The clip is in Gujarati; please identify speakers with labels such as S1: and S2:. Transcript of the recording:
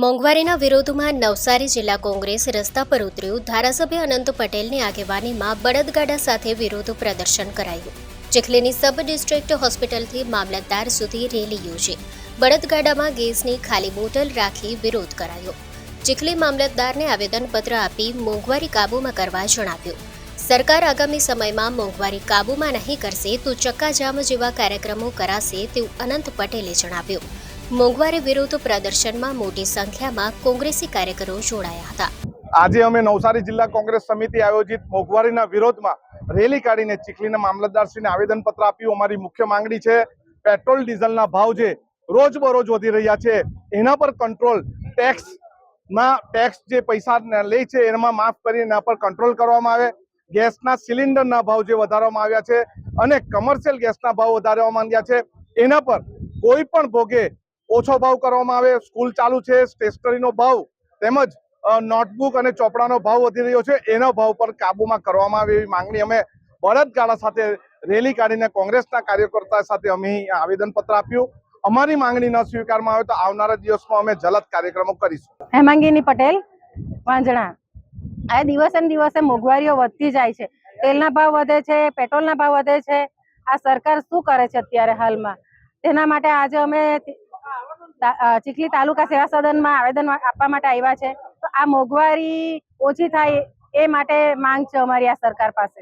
S1: મોંઘવારીના વિરોધમાં નવસારી જિલ્લા કોંગ્રેસ રસ્તા પર ઉતર્યું। ધારાસભ્ય અનંત પટેલની આગેવાનીમાં બળદગાડા સાથે વિરોધ પ્રદર્શન કરાયું। ચીખલીની સબ ડિસ્ટ્રિક્ટ હોસ્પિટલથી મામલતદાર સુધી રેલી યોજી બળદગાડામાં ગેસની ખાલી બોટલ રાખી વિરોધ કરાયો। ચીખલી મામલતદારને આવેદનપત્ર આપી મોંઘવારી કાબૂમાં કરવા જણાવ્યું। સરકાર આગામી સમયમાં મોંઘવારી કાબૂમાં નહીં કરશે તો ચક્કાજામ જેવા કાર્યક્રમો કરાશે તેવું અનંત પટેલે જણાવ્યું। મોંઘવારી વિરુદ્ધ પ્રદર્શનમાં મોટી સંખ્યામાં કોંગ્રેસી કાર્યકરો જોડાયા હતા।
S2: આજે અમે નવસારી જિલ્લા કોંગ્રેસ સમિતિ આયોજિત મોંઘવારીના વિરોધમાં રેલી કાઢીને ચીખલીના મામલતદારશ્રીને આવેદનપત્ર આપ્યું। અમારી મુખ્ય માંગણી છે પેટ્રોલ ડીઝલના ભાવ જે રોજબરોજ વધી રહ્યા છે એના પર કંટ્રોલ, ટેક્સ જે પૈસા લે છે એમાં માફ કરી એના પર કંટ્રોલ કરવામાં આવે। ગેસના સિલિન્ડરના ભાવ જે વધારવામાં આવ્યા છે અને કમર્શિયલ ગેસના ભાવ વધારવામાં આવ્યા છે એના પર કોઈ પણ ભોગે ઓછો ભાવ કરવામાં આવે। સ્કૂલ ચાલુ છે, સ્ટેશનરીનો ભાવ તેમજ નોટબુક અને ચોપડાનો ભાવ વધી રહ્યો છે એના ભાવ પર કાબૂમાં કરવામાં આવે એવી માંગણી અમે બળદગાડા સાથે રેલી કાઢીને કોંગ્રેસના કાર્યકર્તા સાથે અમે આવેદનપત્ર આપ્યું। અમારી માંગણી ન સ્વીકારવામાં આવે તો આવનારા દિવસમાં અમે જલદ કાર્યક્રમો કરીશું।
S3: હેમાંગીની પટેલ વાંજણા। આ દિવસે ને દિવસે મોંઘવારીઓ વધતી જાય છે। તેલના ભાવ વધે છે, પેટ્રોલના ભાવ વધે છે। આ સરકાર શું કરે છે અત્યારે હાલમાં? તેના માટે આજે અમે ચીખલી તાલુકા સેવા સદનમાં આવેદન આપવા માટે આવ્યા છે। તો આ મોંઘવારી ઓછી થાય એ માટે માંગ છે અમારી આ સરકાર પાસે।